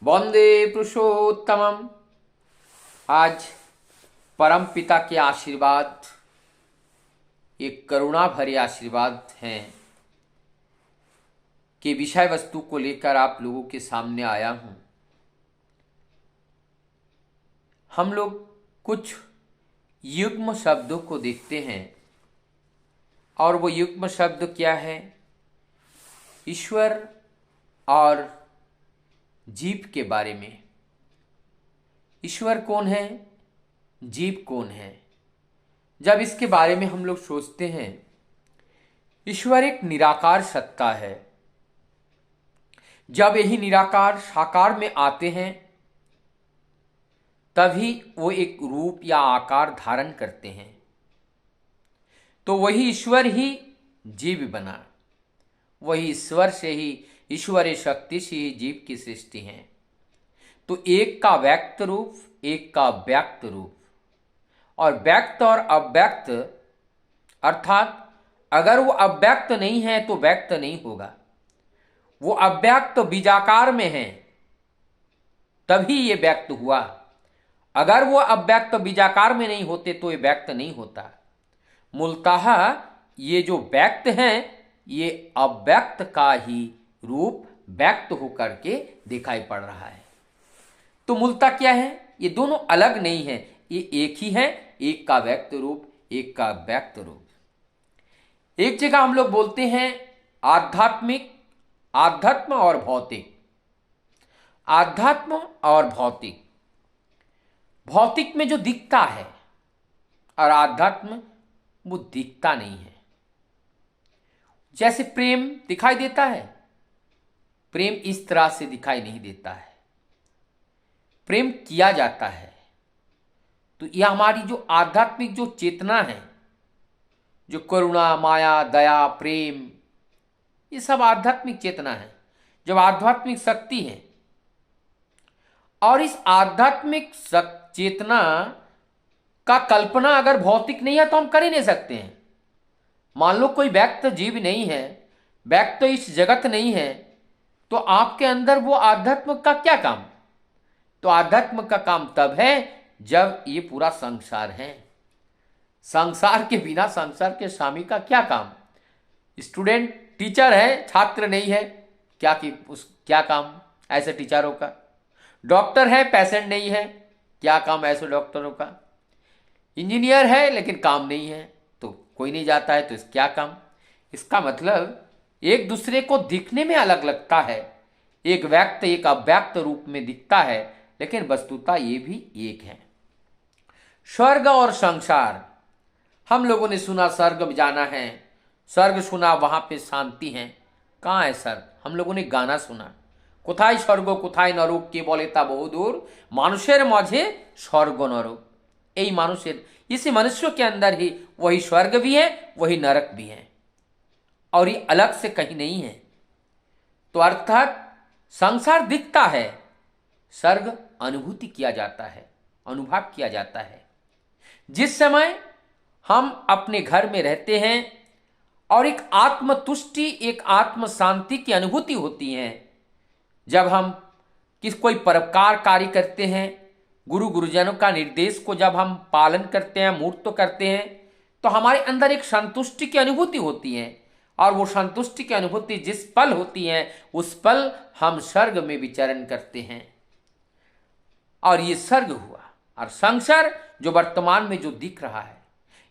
वंदे पुरुषोत्तमम। आज परम पिता के आशीर्वाद, एक करुणा भरे आशीर्वाद हैं कि विषय वस्तु को लेकर आप लोगों के सामने आया हूं। हम लोग कुछ युग्म शब्दों को देखते हैं और वो युग्म शब्द क्या है? ईश्वर और जीव के बारे में। ईश्वर कौन है, जीव कौन है? जब इसके बारे में हम लोग सोचते हैं, ईश्वर एक निराकार सत्ता है। जब यही निराकार साकार में आते हैं तभी वो एक रूप या आकार धारण करते हैं, तो वही ईश्वर ही जीव बना। वही ईश्वर से ही, ईश्वरीय शक्ति से ही जीव की सृष्टि है। तो एक का व्यक्त रूप, एक का अव्यक्त रूप। और व्यक्त और अव्यक्त अर्थात अगर वो अव्यक्त नहीं है तो व्यक्त नहीं होगा। वो अव्यक्त बीजाकार में है तभी ये व्यक्त हुआ। अगर वो अव्यक्त बीजाकार में नहीं होते तो ये व्यक्त नहीं होता। मूलतः ये जो व्यक्त है ये अव्यक्त का ही रूप व्यक्त होकर के दिखाई पड़ रहा है। तो मूलतः क्या है? ये दोनों अलग नहीं है, ये एक ही है। एक का व्यक्त रूप, एक का व्यक्त रूप। एक जगह हम लोग बोलते हैं आध्यात्मिक, आध्यात्म और भौतिक। आध्यात्म और भौतिक, भौतिक में जो दिखता है और आध्यात्म वो दिखता नहीं है। जैसे प्रेम दिखाई देता है, प्रेम इस तरह से दिखाई नहीं देता है। प्रेम किया जाता है। तो यह हमारी जो आध्यात्मिक जो चेतना है, जो करुणा, माया, दया, प्रेम, ये सब आध्यात्मिक चेतना है, जब आध्यात्मिक शक्ति है। और इस आध्यात्मिक चेतना का कल्पना अगर भौतिक नहीं है तो हम कर ही नहीं सकते हैं। मान लो कोई व्यक्त जीव नहीं है, व्यक्त इस जगत नहीं है, तो आपके अंदर वो आध्यात्म का क्या काम? तो आध्यात्म का काम तब है जब ये पूरा संसार है। संसार के बिना संसार के स्वामी का क्या काम? स्टूडेंट टीचर है, छात्र नहीं है, क्या काम ऐसे टीचरों का? डॉक्टर है, पेशेंट नहीं है, क्या काम ऐसे डॉक्टरों का? इंजीनियर है लेकिन काम नहीं है तो कोई नहीं जाता है, तो क्या काम? इसका मतलब एक दूसरे को दिखने में अलग लगता है। एक व्यक्त एक अव्यक्त रूप में दिखता है, लेकिन वस्तुतः ये भी एक है। स्वर्ग और संसार, हम लोगों ने सुना स्वर्ग में जाना है, स्वर्ग सुना वहां पे शांति है। कहाँ है स्वर्ग? हम लोगों ने गाना सुना, কোথায় স্বর্গ কোথায় নরক কে বলে তা বহুদূর, মানুষের মাঝে স্বর্গ নরক। यही মানুষের, इसी मनुष्यों के अंदर ही वही स्वर्ग भी है, वही नरक भी है, और ये अलग से कहीं नहीं है। तो अर्थात संसार दिखता है, स्वर्ग अनुभूति किया जाता है, अनुभव किया जाता है। जिस समय हम अपने घर में रहते हैं और एक आत्मतुष्टि, एक आत्म शांति की अनुभूति होती है, जब हम कोई परोपकार कार्य करते हैं, गुरुजनों का निर्देश को जब हम पालन करते हैं, मूर्त करते हैं, तो हमारे अंदर एक संतुष्टि की अनुभूति होती है। और वो संतुष्टि की अनुभूति जिस पल होती है, उस पल हम स्वर्ग में विचरण करते हैं। और ये स्वर्ग हुआ। और संसार जो वर्तमान में जो दिख रहा है,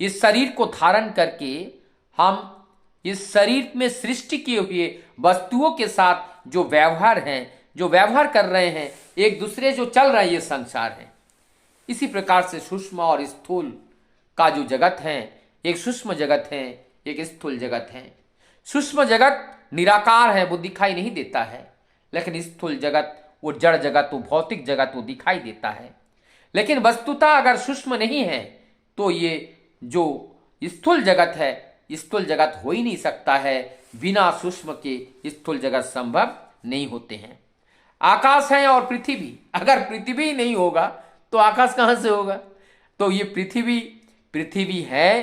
इस शरीर को धारण करके हम इस शरीर में सृष्टि किए हुए वस्तुओं के साथ जो व्यवहार हैं, जो व्यवहार कर रहे हैं, एक दूसरे जो चल रहा है, ये संसार है। इसी प्रकार से सूक्ष्म और स्थूल का जो जगत है, एक सूक्ष्म जगत है, एक स्थूल जगत है। सूक्ष्म जगत निराकार है, वो दिखाई नहीं देता है, लेकिन स्थूल जगत, वो जड़ जगत, वो भौतिक जगत, वो दिखाई देता है। लेकिन वस्तुतः अगर सूक्ष्म नहीं है तो ये जो स्थूल जगत है, स्थूल जगत हो ही नहीं सकता है। बिना सूक्ष्म के स्थूल जगत संभव नहीं होते हैं। आकाश है और पृथ्वी, अगर पृथ्वी नहीं होगा तो आकाश कहां से होगा? तो ये पृथ्वी है,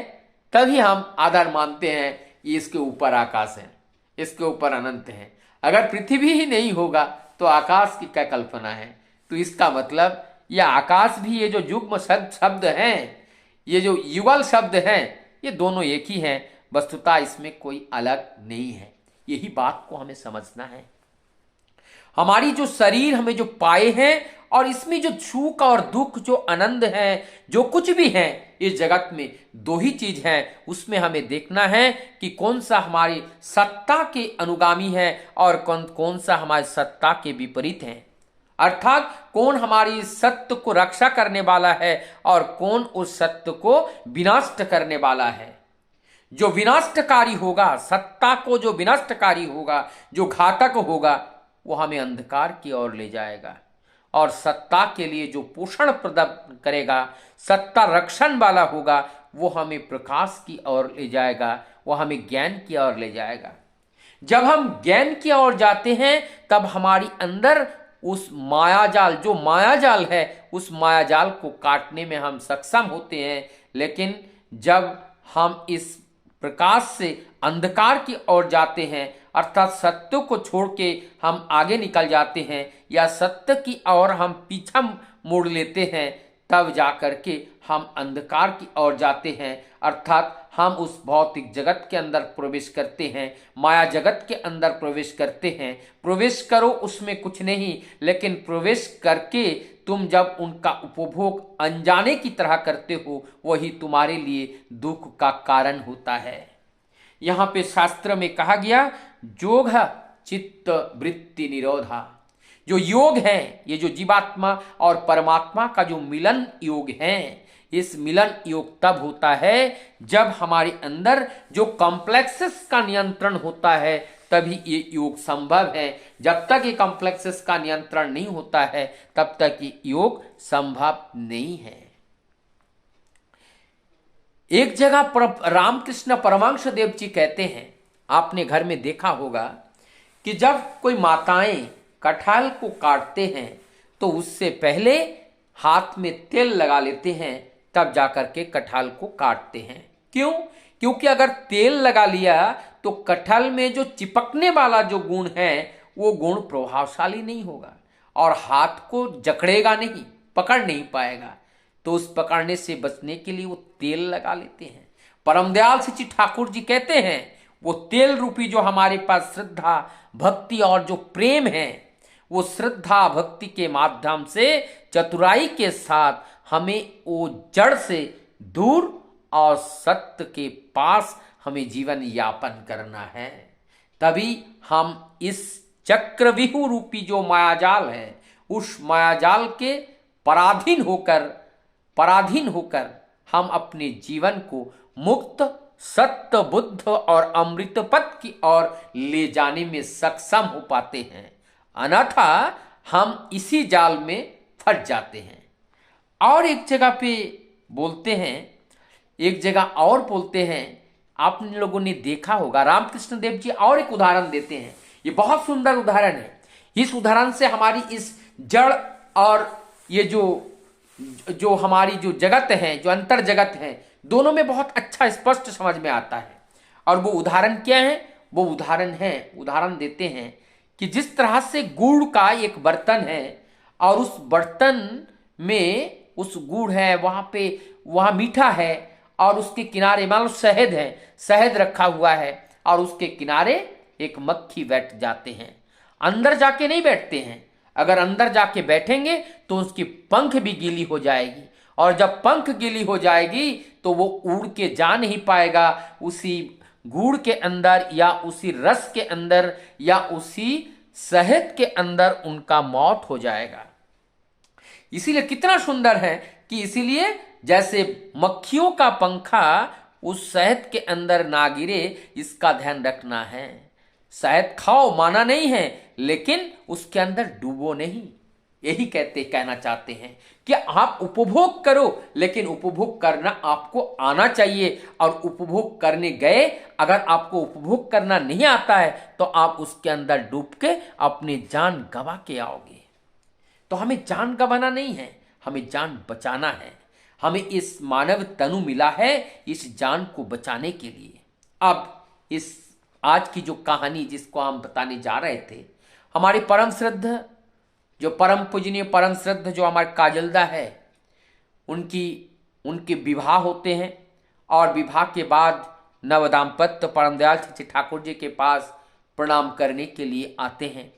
तभी हम आधार मानते हैं इसके ऊपर आकाश है, इसके ऊपर अनंत है। अगर पृथ्वी ही नहीं होगा तो आकाश की क्या कल्पना है। तो इसका मतलब यह आकाश भी, ये जो युग्म शब्द हैं, ये जो युगल शब्द हैं, ये दोनों एक ही हैं, वस्तुतः इसमें कोई अलग नहीं है। यही बात को हमें समझना है। हमारी जो शरीर हमें जो पाए हैं और इसमें जो सुख और दुख, जो आनंद है, जो कुछ भी है इस जगत में, दो ही चीज है। उसमें हमें देखना है कि कौन सा हमारी सत्ता के अनुगामी है और कौन कौन सा हमारी सत्ता के विपरीत है। अर्थात कौन हमारी सत्य को रक्षा करने वाला है और कौन उस सत्य को विनष्ट करने वाला है। जो विनष्टकारी होगा, सत्ता को जो विनष्टकारी होगा, जो घातक होगा, वो हमें अंधकार की ओर ले जाएगा। और सत्ता के लिए जो पोषण प्रदान करेगा, सत्ता रक्षण वाला होगा, वो हमें प्रकाश की ओर ले जाएगा, वो हमें ज्ञान की ओर ले जाएगा। जब हम ज्ञान की ओर जाते हैं तब हमारी अंदर उस मायाजाल, जो मायाजाल है, उस मायाजाल को काटने में हम सक्षम होते हैं। लेकिन जब हम इस प्रकाश से अंधकार की ओर जाते हैं, अर्थात सत्य को छोड़ के हम आगे निकल जाते हैं या सत्य की ओर हम पीछा मोड़ लेते हैं, तब जाकर के हम अंधकार की ओर जाते हैं। अर्थात हम उस भौतिक जगत के अंदर प्रवेश करते हैं, माया जगत के अंदर प्रवेश करते हैं। प्रवेश करो, उसमें कुछ नहीं, लेकिन प्रवेश करके तुम जब उनका उपभोग अनजाने की तरह करते हो, वही तुम्हारे लिए दुख का कारण होता है। यहाँ पे शास्त्र में कहा गया, योग चित्त वृत्ति निरोधा। जो योग है, ये जो जीवात्मा और परमात्मा का जो मिलन योग है, इस मिलन योग तब होता है जब हमारे अंदर जो कॉम्प्लेक्सेस का नियंत्रण होता है, तभी ये योग संभव है। जब तक ये कॉम्प्लेक्सेस का नियंत्रण नहीं होता है, तब तक ये योग संभव नहीं है। एक जगह रामकृष्ण परमहंस देव जी कहते हैं, आपने घर में देखा होगा कि जब कोई माताएं कटहल को काटते हैं तो उससे पहले हाथ में तेल लगा लेते हैं, तब जाकर के कटहल को काटते हैं। क्यों? क्योंकि अगर तेल लगा लिया तो कटहल में जो चिपकने वाला जो गुण है, वो गुण प्रभावशाली नहीं होगा और हाथ को जकड़ेगा नहीं, पकड़ नहीं पाएगा। तो उस पकड़ने से बचने के लिए वो तेल लगा लेते हैं। परमदयाल सिंह जी ठाकुर जी कहते हैं, वो तेल रूपी जो हमारे पास श्रद्धा, भक्ति और जो प्रेम है, वो श्रद्धा भक्ति के माध्यम से चतुराई के साथ हमें वो जड़ से दूर और सत्य के पास हमें जीवन यापन करना है। तभी हम इस चक्रव्यूह रूपी जो मायाजाल है, उस मायाजाल के पराधीन होकर हम अपने जीवन को मुक्त, सत्य, बुद्ध और अमृत पथ की ओर ले जाने में सक्षम हो पाते हैं। अन्यथा हम इसी जाल में फंस जाते हैं। और एक जगह पे बोलते हैं, एक जगह और बोलते हैं, आप लोगों ने देखा होगा, रामकृष्ण देव जी और एक उदाहरण देते हैं। ये बहुत सुंदर उदाहरण है। इस उदाहरण से हमारी इस जड़ और ये जो हमारी जो जगत है, जो अंतर जगत है, दोनों में बहुत अच्छा स्पष्ट समझ में आता है। और वो उदाहरण क्या है? वो उदाहरण देते हैं कि जिस तरह से गुड़ का एक बर्तन है और उस बर्तन में उस गुड़ है, वहाँ मीठा है और उसके किनारे मान लो शहद है, शहद रखा हुआ है और उसके किनारे एक मक्खी बैठ जाते हैं। अंदर जाके नहीं बैठते हैं, अगर अंदर जाके बैठेंगे तो उसकी पंख भी गीली हो जाएगी और जब पंख गीली हो जाएगी तो वो उड़ के जा नहीं पाएगा उसी गुड़ के अंदर या उसी रस के अंदर या उसी शहद के अंदर, उनका मौत हो जाएगा। इसीलिए कितना सुंदर है कि इसीलिए जैसे मक्खियों का पंखा उस शहद के अंदर ना गिरे, इसका ध्यान रखना है। शहद खाओ, माना नहीं है, लेकिन उसके अंदर डूबो नहीं। यही कहना चाहते हैं कि आप उपभोग करो, लेकिन उपभोग करना आपको आना चाहिए। और उपभोग करने गए, अगर आपको उपभोग करना नहीं आता है तो आप उसके अंदर डूब के अपनी जान गंवा के आओगे। तो हमें जान गंवाना नहीं है, हमें जान बचाना है। हमें इस मानव तनु मिला है इस जान को बचाने के लिए। अब इस आज की जो कहानी जिसको हम बताने जा रहे थे, हमारे परम श्रद्धा जो परम पूजनीय परम श्रद्ध जो हमारे काजलदा है, उनके विवाह होते हैं और विवाह के बाद नव दाम्पत्य परम दयाल श्री ठाकुर जी के पास प्रणाम करने के लिए आते हैं।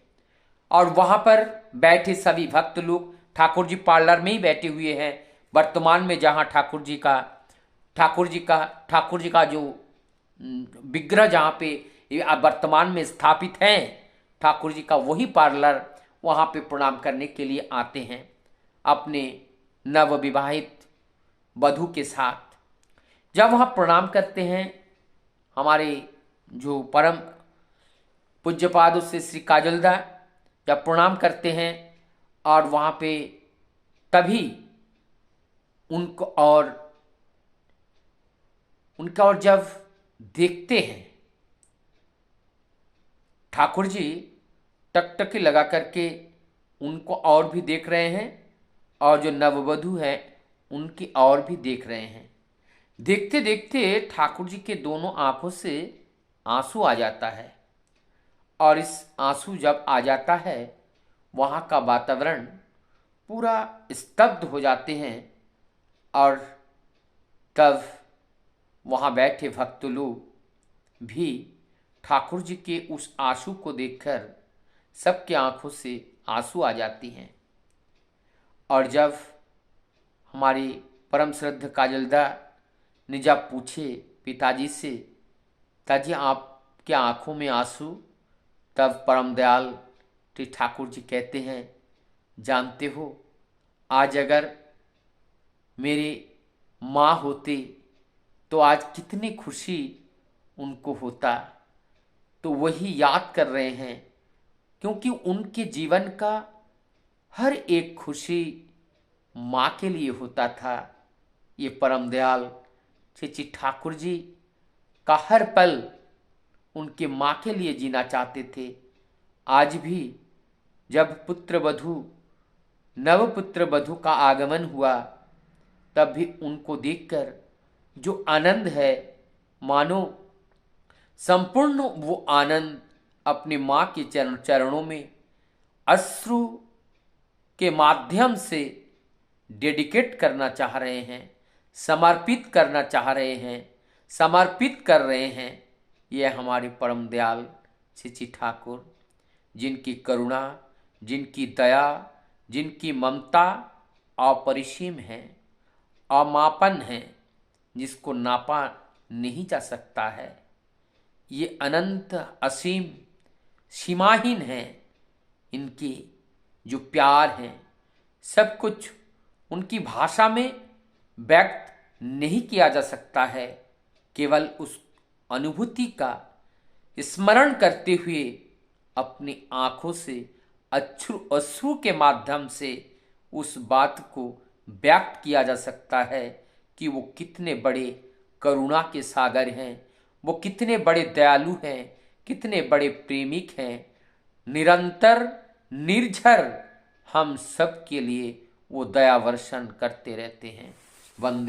और वहाँ पर बैठे सभी भक्त लोग ठाकुर जी पार्लर में ही बैठे हुए हैं। वर्तमान में जहाँ ठाकुर जी का जो विग्रह जहाँ पे वर्तमान में स्थापित है ठाकुर जी का, वही पार्लर, वहाँ पे प्रणाम करने के लिए आते हैं अपने नव विवाहित वधू के साथ। जब वहाँ प्रणाम करते हैं, हमारे जो परम पूज्यपाद से श्री काजलदा जब प्रणाम करते हैं और वहाँ पे तभी उनका और जब देखते हैं, ठाकुर जी टकटकी लगा करके उनको और भी देख रहे हैं और जो नववधू है उनकी और भी देख रहे हैं। देखते देखते ठाकुर जी के दोनों आंखों से आंसू आ जाता है और इस आंसू जब आ जाता है, वहाँ का वातावरण पूरा स्तब्ध हो जाते हैं और तब वहाँ बैठे भक्त लोग भी ठाकुर जी के उस आंसू को देखकर सबके आंखों से आंसू आ जाती हैं। और जब हमारे परम श्रद्ध काजलदा ने जब पूछे पिताजी से, पिताजी आपके आंखों में आंसू, तब परम दयाल श्री ठाकुर जी कहते हैं, जानते हो, आज अगर मेरे माँ होते तो आज कितनी खुशी उनको होता। तो वही याद कर रहे हैं क्योंकि उनके जीवन का हर एक खुशी माँ के लिए होता था। ये परम दयाल श्री ठाकुर जी का हर पल उनके माँ के लिए जीना चाहते थे। आज भी जब नवपुत्र वधू का आगमन हुआ, तब भी उनको देखकर जो आनंद है, मानो संपूर्ण वो आनंद अपने माँ के चरणों में अश्रु के माध्यम से डेडिकेट करना चाह रहे हैं, समर्पित करना चाह रहे हैं, समर्पित कर रहे हैं। ये हमारे परम दयाल श्री ठाकुर, जिनकी करुणा, जिनकी दया, जिनकी ममता अपरिसीम है, अमापन है, जिसको नापा नहीं जा सकता है। ये अनंत असीम सीमाहीन है। इनकी जो प्यार है, सब कुछ उनकी भाषा में व्यक्त नहीं किया जा सकता है। केवल उस अनुभूति का स्मरण करते हुए अपनी आंखों से अश्रु के माध्यम से उस बात को व्यक्त किया जा सकता है कि वो कितने बड़े करुणा के सागर हैं, वो कितने बड़े दयालु हैं, कितने बड़े प्रेमिक हैं। निरंतर निर्झर हम सब के लिए वो दया वर्षण करते रहते हैं। वंदे